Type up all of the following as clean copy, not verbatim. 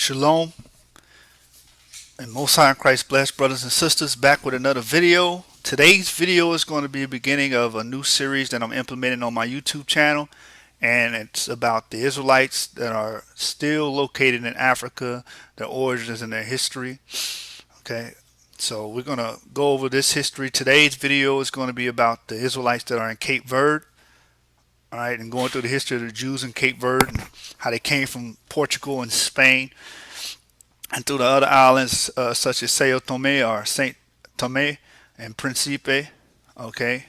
Shalom and Most High in Christ blessed brothers and sisters, back with another video. Today's video is going to be the beginning of a new series that I'm implementing on my YouTube channel, and it's about the Israelites that are still located in Africa, their origins and their history. Okay, so we're going to go over this history. Today's video is going to be about the Israelites that are in Cape Verde. All right, and going through the history of the Jews in Cape Verde and how they came from Portugal and Spain and through the other islands such as Sao Tome or Saint Tome and Principe. Okay,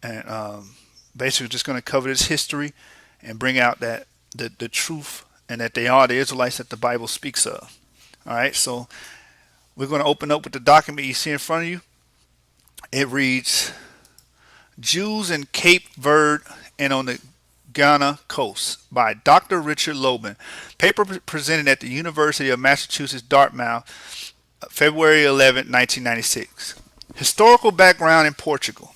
and basically just going to cover this history and bring out that the truth and that they are the Israelites that the Bible speaks of. All right, so we're going to open up with the document you see in front of you. It reads, Jews in Cape Verde and on the Ghana coast by Dr. Richard Lobin. Paper presented at the University of Massachusetts Dartmouth, February 11, 1996. Historical background in Portugal.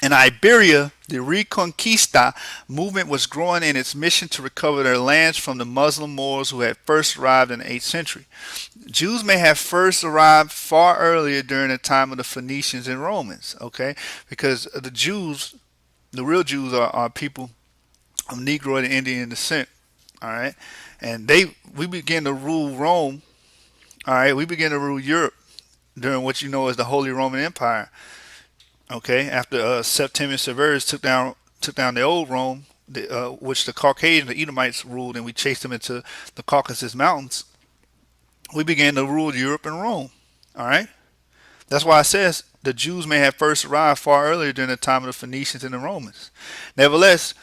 In Iberia, the Reconquista movement was growing in its mission to recover their lands from the Muslim Moors who had first arrived in the 8th century. Jews may have first arrived far earlier during the time of the Phoenicians and Romans, okay? Because the Jews, the real Jews are people of Negro and Indian descent, all right? And we began to rule Rome, all right? We began to rule Europe during what you know as the Holy Roman Empire. Okay, after Septimius Severus took down the old Rome, which the Caucasians, the Edomites, ruled, and we chased them into the Caucasus Mountains, we began to rule Europe and Rome. All right, that's why it says the Jews may have first arrived far earlier during the time of the Phoenicians and the Romans. Nevertheless,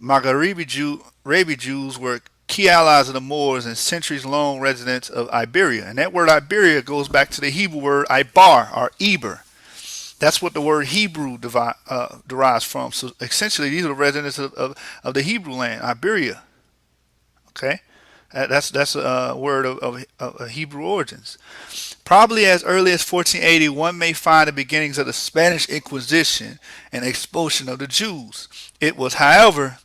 Magharibi Jews were key allies of the Moors and centuries-long residents of Iberia, and that word Iberia goes back to the Hebrew word Ibar or Eber. That's what the word Hebrew derives from. So essentially, these are the residents of the Hebrew land, Iberia. Okay, that's a word of Hebrew origins. Probably as early as 1480, one may find the beginnings of the Spanish Inquisition and expulsion of the Jews. It was, however,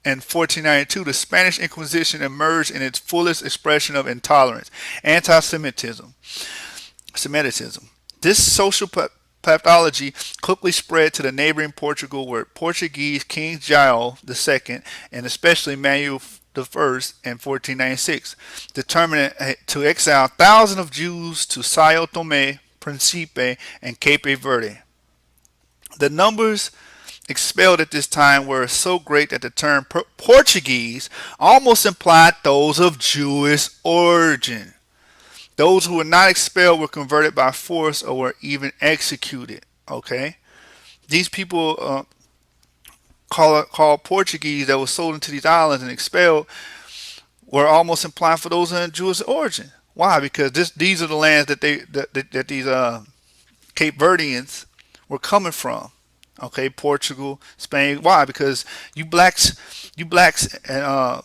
in 1492, the Spanish Inquisition emerged in its fullest expression of intolerance, anti-Semitism. This social pathology quickly spread to the neighboring Portugal, where Portuguese King João II and especially Manuel I in 1496 determined to exile thousands of Jews to Sao Tome, Principe, and Cape Verde. The numbers expelled at this time were so great that the term Portuguese almost implied those of Jewish origin. Those who were not expelled were converted by force or were even executed. Okay, these people called Portuguese that were sold into these islands and expelled were almost implied for those in Jewish origin. Why? Because these are the lands that these Cape Verdeans were coming from. Okay, Portugal, Spain. Why? Because you blacks and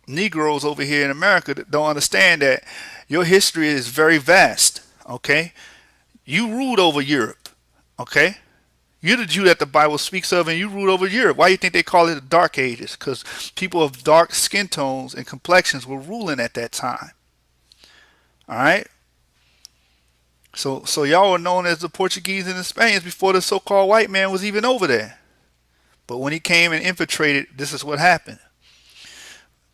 Negroes over here in America that don't understand that your history is very vast. Okay, you ruled over Europe. Okay, you're the Jew that the Bible speaks of, and you ruled over Europe. Why do you think they call it the Dark Ages? Because people of dark skin tones and complexions were ruling at that time. All right. So y'all were known as the Portuguese and the Spaniards before the so-called white man was even over there. But when he came and infiltrated, this is what happened.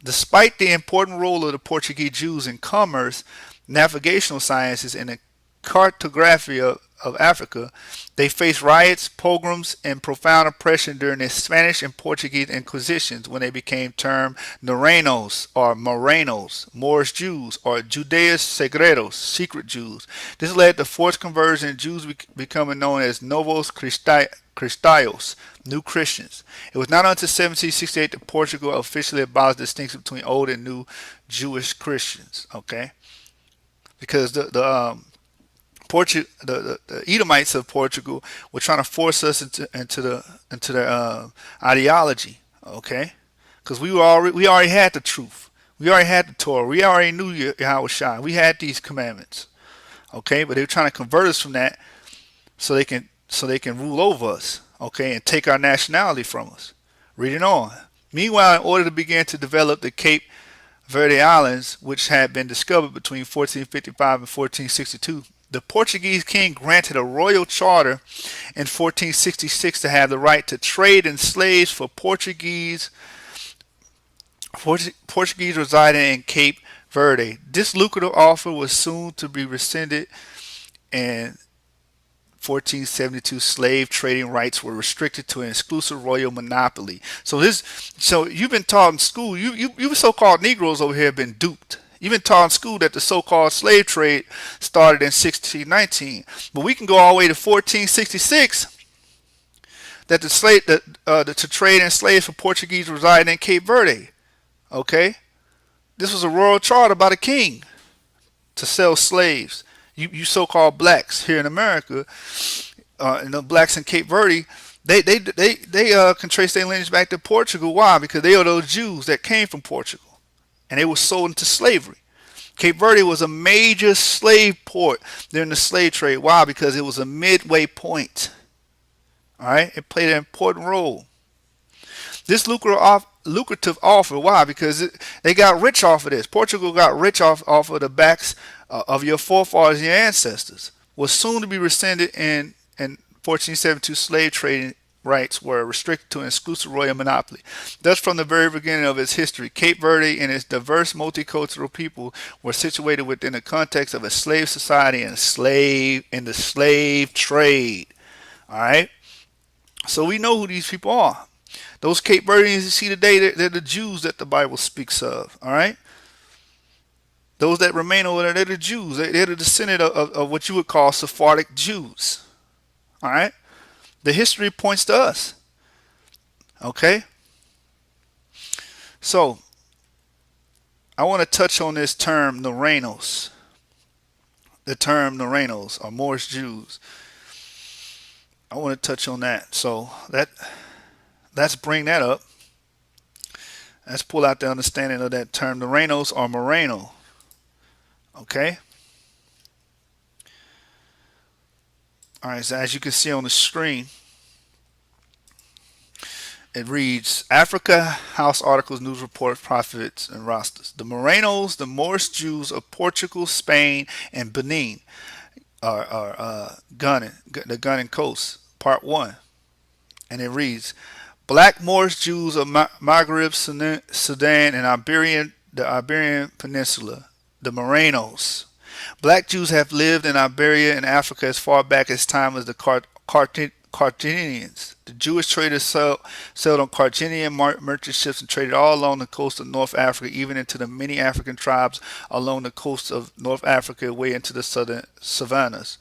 Despite the important role of the Portuguese Jews in commerce, navigational sciences, and the cartography of Africa, they faced riots, pogroms, and profound oppression during the Spanish and Portuguese Inquisitions when they became termed Norenos or Morenos, Moorish Jews, or Judeus Segredos, secret Jews. This led to forced conversion and Jews becoming known as Novos Christios, new Christians. It was not until 1768 that Portugal officially abolished the distinction between old and new Jewish Christians. Okay, because the Edomites of Portugal were trying to force us into their ideology. Okay, because we already had the truth. We already had the Torah. We already knew Yahweh Shai. We had these commandments. Okay, but they were trying to convert us from that so they can rule over us. Okay, and take our nationality from us. Reading on. Meanwhile, in order to begin to develop the Cape Verde Islands, which had been discovered between 1455 and 1462. The Portuguese king granted a royal charter in 1466 to have the right to trade in slaves for Portuguese residing in Cape Verde. This lucrative offer was soon to be rescinded, and 1472 slave trading rights were restricted to an exclusive royal monopoly. So you've been taught in school, you so-called Negroes over here have been duped. You've been taught in school that the so-called slave trade started in 1619, but we can go all the way to 1466 that to trade in slaves for Portuguese residing in Cape Verde. Okay, this was a royal charter by the king to sell slaves. You so-called blacks here in America, and the blacks in Cape Verde, they can trace their lineage back to Portugal. Why? Because they are those Jews that came from Portugal, and they were sold into slavery. Cape Verde was a major slave port during the slave trade. Why? Because it was a midway point. All right, it played an important role. This lucrative offer. Why? Because they got rich off of this. Portugal got rich off of the backs of your forefathers and your ancestors. Was soon to be rescinded in 1472. Slave trading rights were restricted to an exclusive royal monopoly. Thus, from the very beginning of its history, Cape Verde and its diverse multicultural people were situated within the context of a slave society and the slave trade. All right. So we know who these people are. Those Cape Verdeans you see today, they're the Jews that the Bible speaks of. All right. Those that remain over there, they're the Jews. They're the descendant of what you would call Sephardic Jews. All right. The history points to us. Okay. So I want to touch on this term Morenos. The term Morenos or Moorish Jews. I want to touch on that. So let's bring that up. Let's pull out the understanding of that term Morenos or Moreno. Okay. All right. So as you can see on the screen, it reads Africa House Articles, News Reports, Prophets, and Rosters. The Morenos, the Moorish Jews of Portugal, Spain, and Benin are the Gunning Coast, Part 1. And it reads Black Moorish Jews of Maghreb, Sudan, and the Iberian Peninsula, the Morenos. Black Jews have lived in Iberia and Africa as far back as time as the Carthaginians. The Jewish traders sailed on Carthaginian merchant ships and traded all along the coast of North Africa, even into the many African tribes along the coast of North Africa, way into the southern savannas.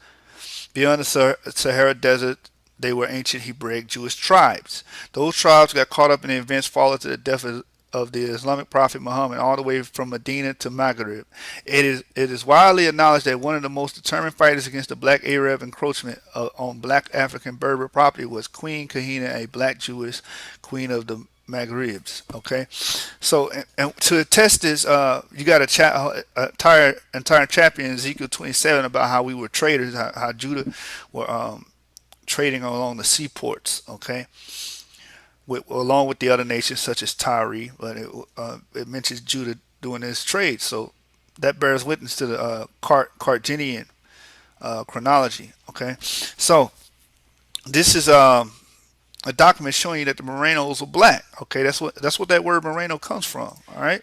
Beyond the Sahara Desert, they were ancient Hebraic Jewish tribes. Those tribes got caught up in the events following to the death of the Islamic prophet Muhammad, all the way from Medina to Maghreb. It is widely acknowledged that one of the most determined fighters against the black Arab encroachment on black African Berber property was Queen Kahina, a black Jewish queen of the Maghrebs. Okay, so and to attest this, you got entire chapter in Ezekiel 27 about how we were traders, how Judah were trading along the seaports. Okay, along with the other nations such as Tyre, but it mentions Judah doing this trade. So that bears witness to the Carthaginian chronology. Okay, so this is a document showing you that the Morenos were black. Okay, that's what that word Moreno comes from. All right,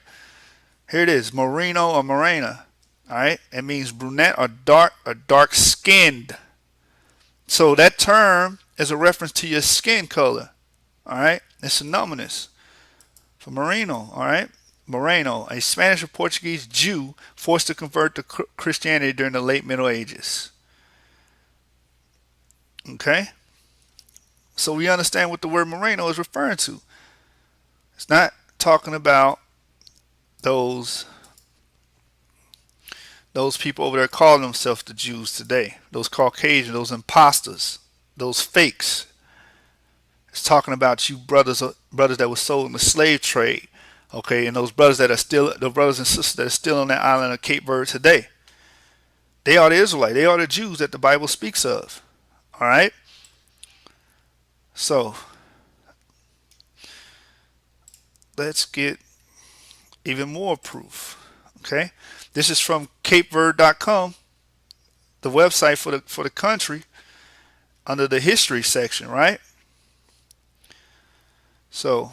here it is, Moreno or Morena. All right, it means brunette or dark skinned. So that term is a reference to your skin color. All right, it's synonymous for Moreno. All right, Moreno, a Spanish or Portuguese Jew forced to convert to Christianity during the late Middle Ages. Okay, so we understand what the word Moreno is referring to. It's not talking about those people over there calling themselves the Jews today, those Caucasians, those imposters, those fakes. It's talking about you brothers that were sold in the slave trade, okay, and those brothers the brothers and sisters that are still on that island of Cape Verde today. They are the Israelites. They are the Jews that the Bible speaks of. All right. So let's get even more proof. Okay, this is from CapeVerde.com, the website for the country, under the history section, right? So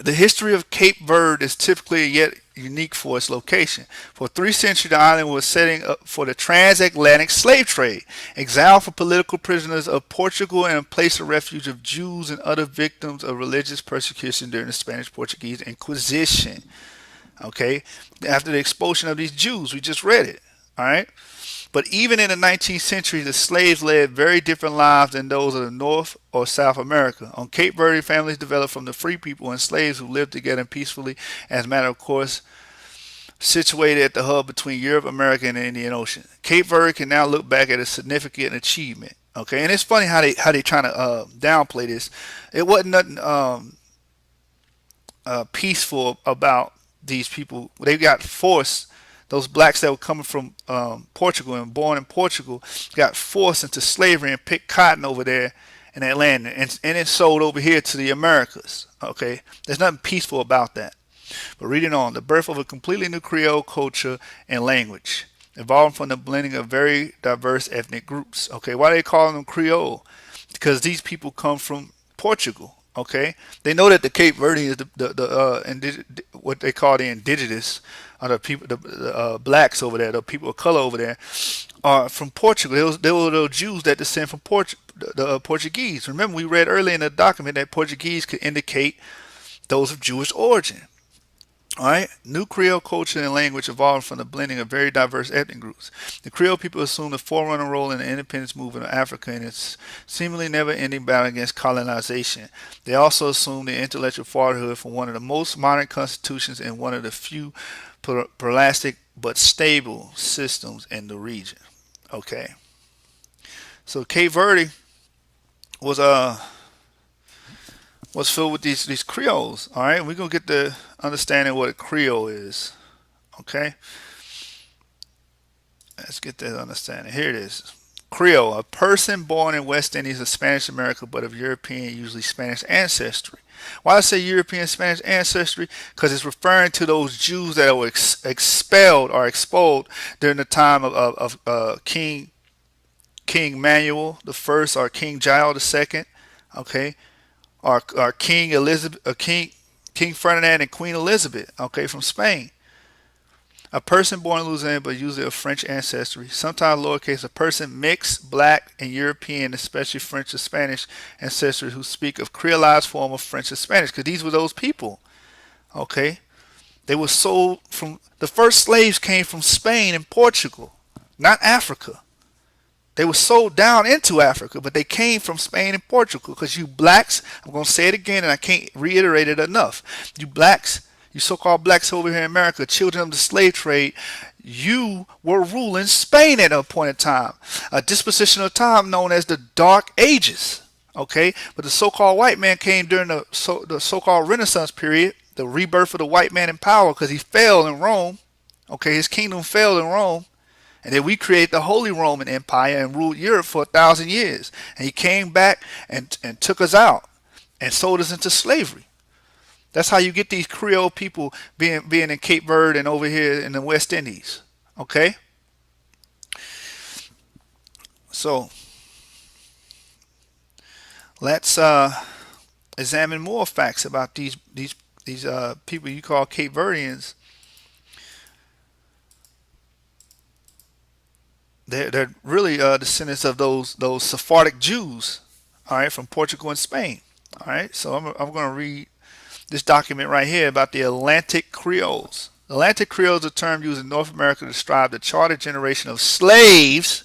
the history of Cape Verde is typically yet unique for its location. For 3 centuries, the island was setting up for the transatlantic slave trade, exile for political prisoners of Portugal, and a place of refuge of Jews and other victims of religious persecution during the Spanish-Portuguese Inquisition. Okay, after the expulsion of these Jews, we just read it. All right. But even in the 19th century, the slaves led very different lives than those of the North or South America. On Cape Verde, families developed from the free people and slaves who lived together peacefully, as a matter of course, situated at the hub between Europe, America, and the Indian Ocean. Cape Verde can now look back at a significant achievement. Okay, and it's funny how they trying to downplay this. It wasn't nothing peaceful about these people. They got forced. Those blacks that were coming from Portugal and born in Portugal got forced into slavery and picked cotton over there in that land, and it's sold over here to the Americas. Okay, there's nothing peaceful about that. But reading on, the birth of a completely new Creole culture and language, evolving from the blending of very diverse ethnic groups. Okay, why are they calling them Creole? Because these people come from Portugal. Okay, they know that the Cape Verdeans, what they call the indigenous, are the people, the blacks over there, the people of color over there, are from Portugal. They were the Jews that descend from the Portuguese. Remember, we read earlier in the document that Portuguese could indicate those of Jewish origin. All right, new Creole culture and language evolved from the blending of very diverse ethnic groups. The Creole people assumed a forerunner role in the independence movement of Africa in its seemingly never-ending battle against colonization. They also assumed the intellectual fatherhood from one of the most modern constitutions and one of the few pluralistic but stable systems in the region. Okay, so Cape Verde was was filled with these Creoles. All right, we're gonna get the understanding what a Creole is. Okay, let's get that understanding. Here it is. Creole, a person born in West Indies of Spanish America, but of European, usually Spanish ancestry. Why I say European Spanish ancestry? Because it's referring to those Jews that were expelled or expelled during the time of King Manuel the First or King Jael the Second. Okay, or King Elizabeth, King Ferdinand and Queen Elizabeth. Okay, from Spain. A person born in Louisiana but usually of French ancestry, sometimes lowercase, a person mixed black and European, especially French or Spanish ancestry who speak of creolized form of French or Spanish, because these were those people. Okay, they were sold from the first slaves came from Spain and Portugal, not Africa. They were sold down into Africa, but they came from Spain and Portugal. Because you blacks, I'm going to say it again, and I can't reiterate it enough. You blacks, you so-called blacks over here in America, children of the slave trade, you were ruling Spain at a point in time, a disposition of time known as the Dark Ages. Okay, but the so-called white man came during the so-called Renaissance period, the rebirth of the white man in power, because he fell in Rome. Okay, his kingdom fell in Rome. And then we created the Holy Roman Empire and ruled Europe for 1,000 years. And he came back and took us out and sold us into slavery. That's how you get these Creole people being in Cape Verde and over here in the West Indies. Okay? So let's examine more facts about these people you call Cape Verdeans. They're really descendants of those Sephardic Jews, all right, from Portugal and Spain. All right, so I'm going to read this document right here about the Atlantic Creoles. Atlantic Creoles is a term used in North America to describe the chartered generation of slaves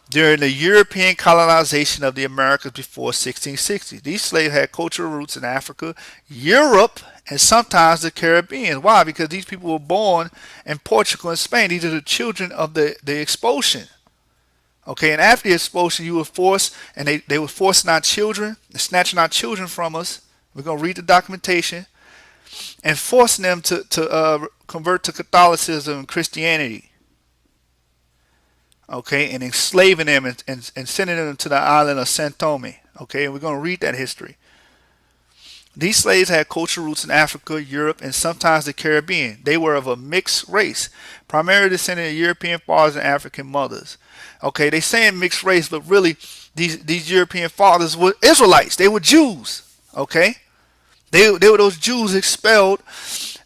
during the European colonization of the Americas before 1660. These slaves had cultural roots in Africa, Europe, and sometimes the Caribbean. Why? Because these people were born in Portugal and Spain. These are the children of the expulsion. Okay, and after the expulsion, you were forced, and they were forcing our children, snatching our children from us. We're going to read the documentation, and forcing them to convert to Catholicism and Christianity. Okay, and enslaving them and sending them to the island of San Tome. Okay, and we're going to read that history. These slaves had cultural roots in Africa, Europe, and sometimes the Caribbean. They were of a mixed race, primarily descended of European fathers and African mothers. Okay, they saying mixed race, but really these European fathers were Israelites. They were Jews. Okay, they were those Jews expelled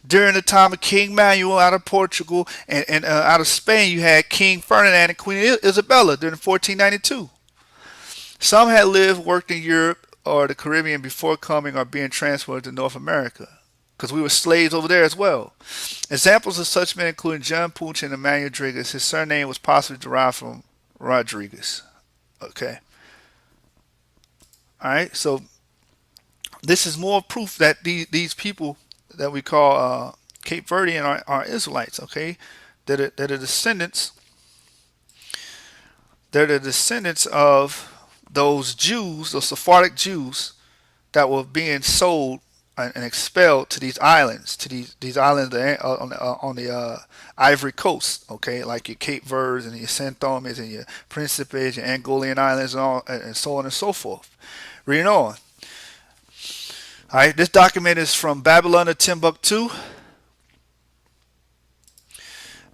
during the time of King Manuel out of Portugal, and out of Spain you had King Ferdinand and Queen Isabella during 1492. Some had lived, worked in Europe or the Caribbean before coming or being transferred to North America, because we were slaves over there as well. Examples of such men include John Pooch and Emmanuel Rodriguez. His surname was possibly derived from Rodriguez. Okay. All right. So this is more proof that these people that we call Cape Verdean are Israelites. Okay. That are descendants. They're the descendants of those Jews, those Sephardic Jews that were being sold and expelled to these islands, these islands on the Ivory Coast, okay, like your Cape Verdes and your Saint Thomas and your Principes, your Angolan Islands, and all, and so on and so forth. Reading on. All right, this document is from Babylon to Timbuktu,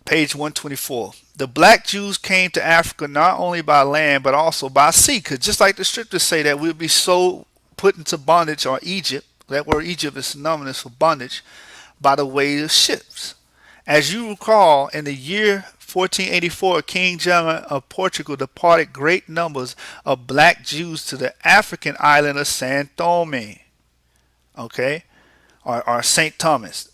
page 124. The black Jews came to Africa not only by land but also by sea, because just like the scriptures say that we'll be so put into bondage, or Egypt, that word Egypt is synonymous for bondage, by the way of ships. As you recall, in the year 1484, King John of Portugal departed great numbers of black Jews to the African island of Saint Thome, okay, or Saint Thomas.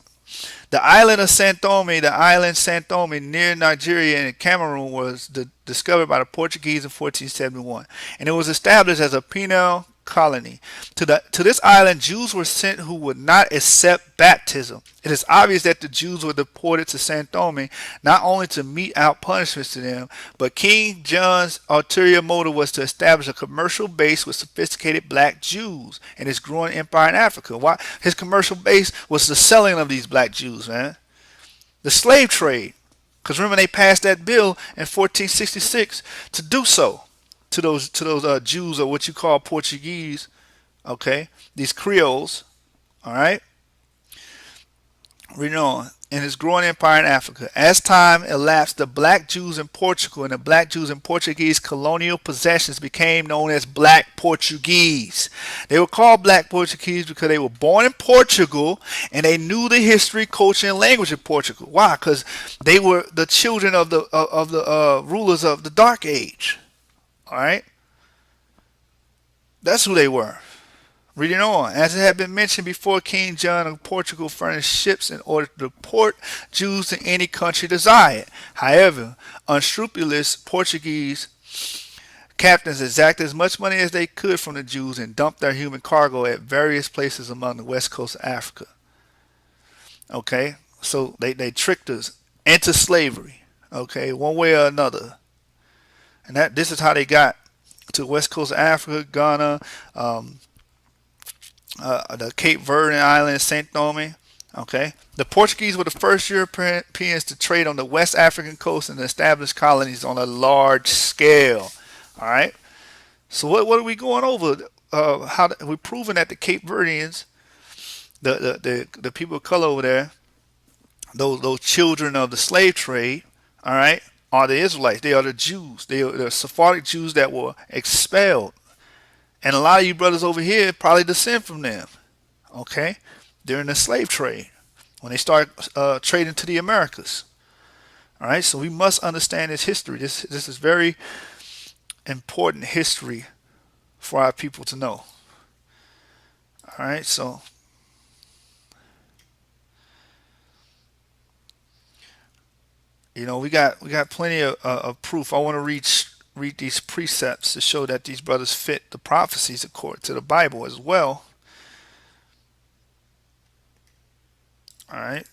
The island of Saint Thome, the island Saint Thome near Nigeria and Cameroon, was discovered by the Portuguese in 1471, and it was established as a penal colony. To this island, Jews were sent who would not accept baptism. It is obvious that the Jews were deported to Saint Thome not only to mete out punishments to them, but King John's ulterior motive was to establish a commercial base with sophisticated black Jews and his growing empire in Africa. Why? His commercial base was the selling of these black Jews, man. The slave trade. Because remember, they passed that bill in 1466 to do so to those Jews, or what you call Portuguese, okay, these Creoles, all right. Reading on. In his growing empire in Africa, as time elapsed, the black Jews in Portugal and the black Jews in Portuguese colonial possessions became known as black Portuguese. They were called black Portuguese because they were born in Portugal and they knew the history, culture, and language of Portugal. Why? Because they were the children of the rulers of the Dark Age. All right, that's who they were. Reading on. As it had been mentioned before, King John of Portugal furnished ships in order to deport Jews to any country desired. However, unscrupulous Portuguese captains exacted as much money as they could from the Jews and dumped their human cargo at various places among the west coast of Africa. Okay, so they tricked us into slavery, okay, one way or another. And this is how they got to the west coast of Africa, Ghana, the Cape Verde Islands, Saint Thome. Okay, the Portuguese were the first Europeans to trade on the West African coast and establish colonies on a large scale. All right, so what are we going over? We're proving that the Cape Verdeans, the people of color over there, those children of the slave trade, all right, are the Israelites. They are the Jews. They are the Sephardic Jews that were expelled. And a lot of you brothers over here probably descend from them, okay, during the slave trade, when they start trading to the Americas. All right, so we must understand this history. This is very important history for our people to know. All right, so we got plenty of proof. I want to read these precepts to show that these brothers fit the prophecies according to the Bible as well. All right.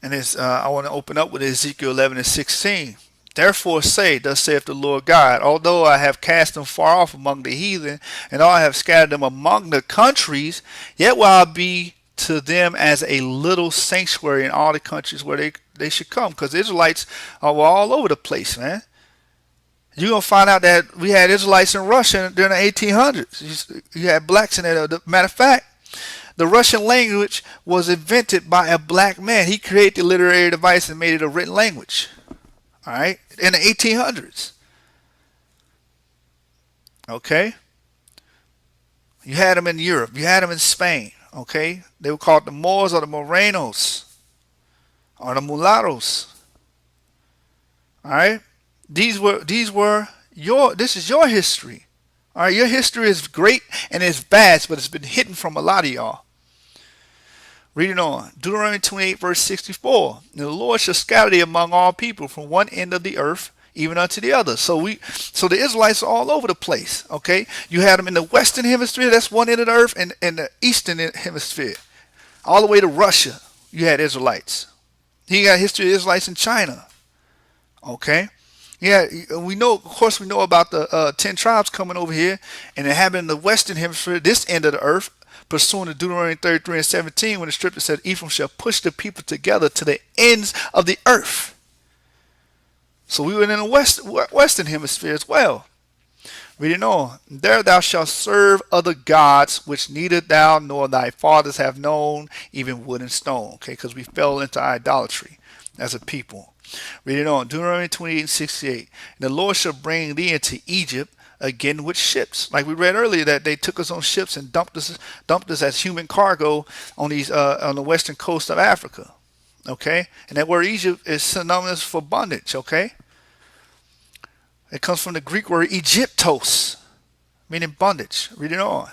And I want to open up with Ezekiel 11 and 16. Therefore say, thus saith the Lord God, although I have cast them far off among the heathen, and I have scattered them among the countries, yet will I be to them as a little sanctuary in all the countries where they should come. Because the Israelites were all over the place, man. You're gonna find out that we had Israelites in Russia during the 1800s. You had blacks in there. Matter of fact, the Russian language was invented by a black man. He created the literary device and made it a written language. All right, in the 1800s. Okay, you had them in Europe. You had them in Spain. Okay, they were called the Moors or the Morenos or the Mulattoes. All right, these were your. This is your history. All right, your history is great and it's vast, but it's been hidden from a lot of y'all. Reading on, Deuteronomy 28, verse 64. And the Lord shall scatter thee among all people from one end of the earth even unto the other. So the Israelites are all over the place. Okay, you had them in the western hemisphere, that's one end of the earth, and in the eastern hemisphere, all the way to Russia. You had Israelites. You got history of Israelites in China. Okay, yeah, we know. Of course, we know about the 10 tribes coming over here and inhabiting the western hemisphere, this end of the earth, pursuant to Deuteronomy 33 and 17, when the scripture said, Ephraim shall push the people together to the ends of the earth. So we were in the western hemisphere as well. Reading on, there thou shalt serve other gods, which neither thou nor thy fathers have known, even wood and stone. Okay, because we fell into idolatry as a people. Reading on, Deuteronomy 28 and 68. And the Lord shall bring thee into Egypt again with ships. Like we read earlier, that they took us on ships and dumped us as human cargo on the western coast of Africa. Okay, and that word Egypt is synonymous for bondage. Okay, it comes from the Greek word Egyptos, meaning bondage. Reading on.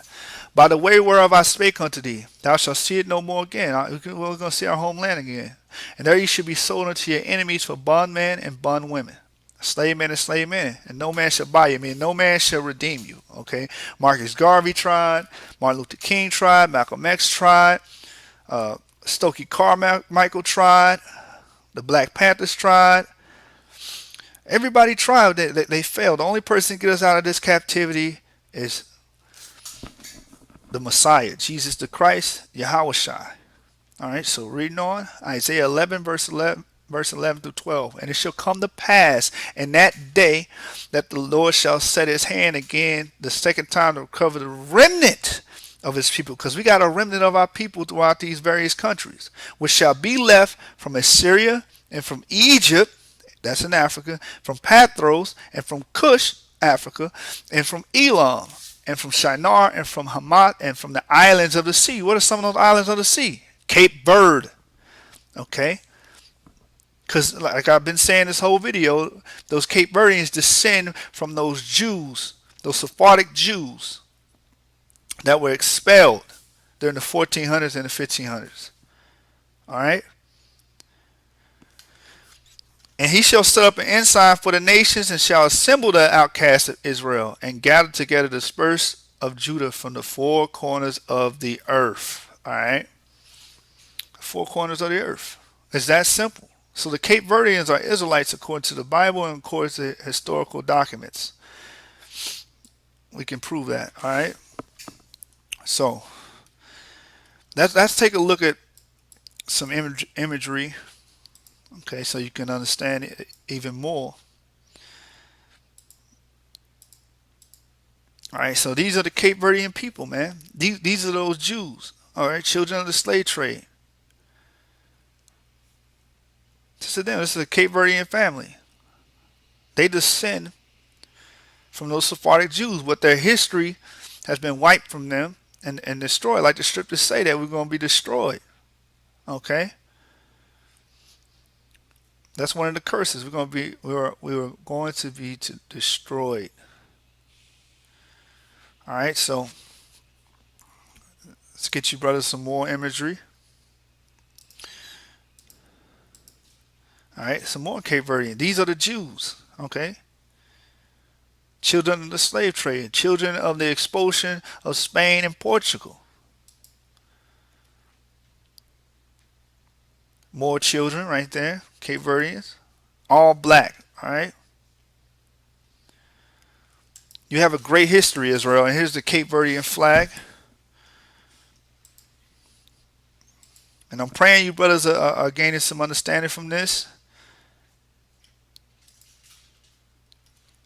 By the way whereof I spake unto thee, thou shalt see it no more again. We're going to see our homeland again. And there you should be sold unto your enemies for bondmen and bondwomen, slave men and slave men, and no man shall buy you. I mean, no man shall redeem you. Okay, Marcus Garvey tried, Martin Luther King tried, Malcolm X tried, Stokely Carmichael tried, the Black Panthers tried. Everybody tried. They failed. The only person to get us out of this captivity is the Messiah, Jesus the Christ, Yahweh Shai. All right, so reading on, Isaiah 11, verse 11 through 12. And it shall come to pass in that day that the Lord shall set his hand again the second time to recover the remnant of his people, because we got a remnant of our people throughout these various countries, which shall be left from Assyria and from Egypt, that's in Africa, from Pathros and from Cush, Africa, and from Elam, and from Shinar, and from Hamath, and from the islands of the sea. What are some of those islands of the sea? Cape Verde. Okay? Because like I've been saying this whole video, those Cape Verdeans descend from those Jews, those Sephardic Jews that were expelled during the 1400s and the 1500s. All right? And he shall set up an ensign for the nations and shall assemble the outcasts of Israel and gather together the dispersed of Judah from the four corners of the earth. All right? Four corners of the earth. It's that simple. So the Cape Verdeans are Israelites according to the Bible and according to historical documents. We can prove that. All right? So let's take a look at some imagery. Okay, so you can understand it even more. All right, so these are the Cape Verdean people, man. These are those Jews. All right, children of the slave trade. This is them. This is a Cape Verdean family. They descend from those Sephardic Jews, but their history has been wiped from them and destroyed. Like the scriptures say that we're going to be destroyed. Okay. That's one of the curses. We were going to be destroyed. All right, so let's get you brothers some more imagery. All right, some more Cape Verdean. These are the Jews. Okay. Children of the slave trade, children of the expulsion of Spain and Portugal. More children right there, Cape Verdeans, all black. All right. You have a great history, Israel, and here's the Cape Verdean flag. And I'm praying you brothers are gaining some understanding from this.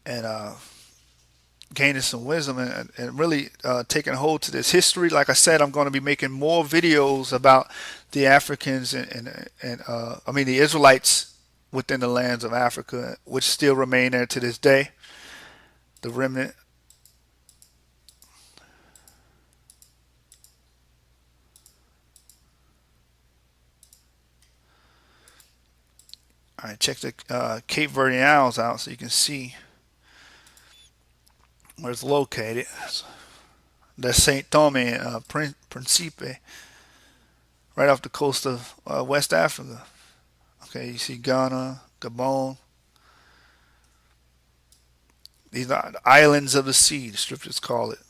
and gaining some wisdom and really taking hold to this history. Like I said, I'm going to be making more videos about the Africans and I mean the Israelites within the lands of Africa, which still remain there to this day. The remnant. All right, check the Cape Verde Isles out so you can see where it's located. That's Saint Thome and Principe, right off the coast of West Africa. Okay, you see Ghana, Gabon. These are the islands of the sea, the scriptures call it,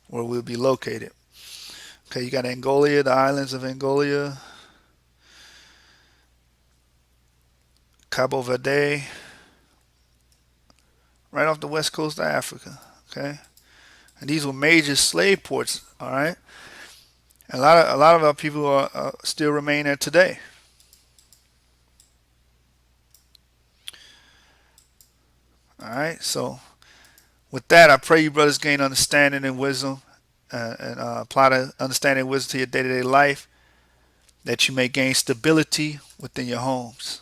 where we'll be located. Okay, you got Angola, the islands of Angola, Cabo Verde, right off the west coast of Africa. Okay, and these were major slave ports. All right, and a lot of our people are still remain there today. All right, so with that, I pray you brothers gain understanding and wisdom, and apply the understanding and wisdom to your day-to-day life, that you may gain stability within your homes.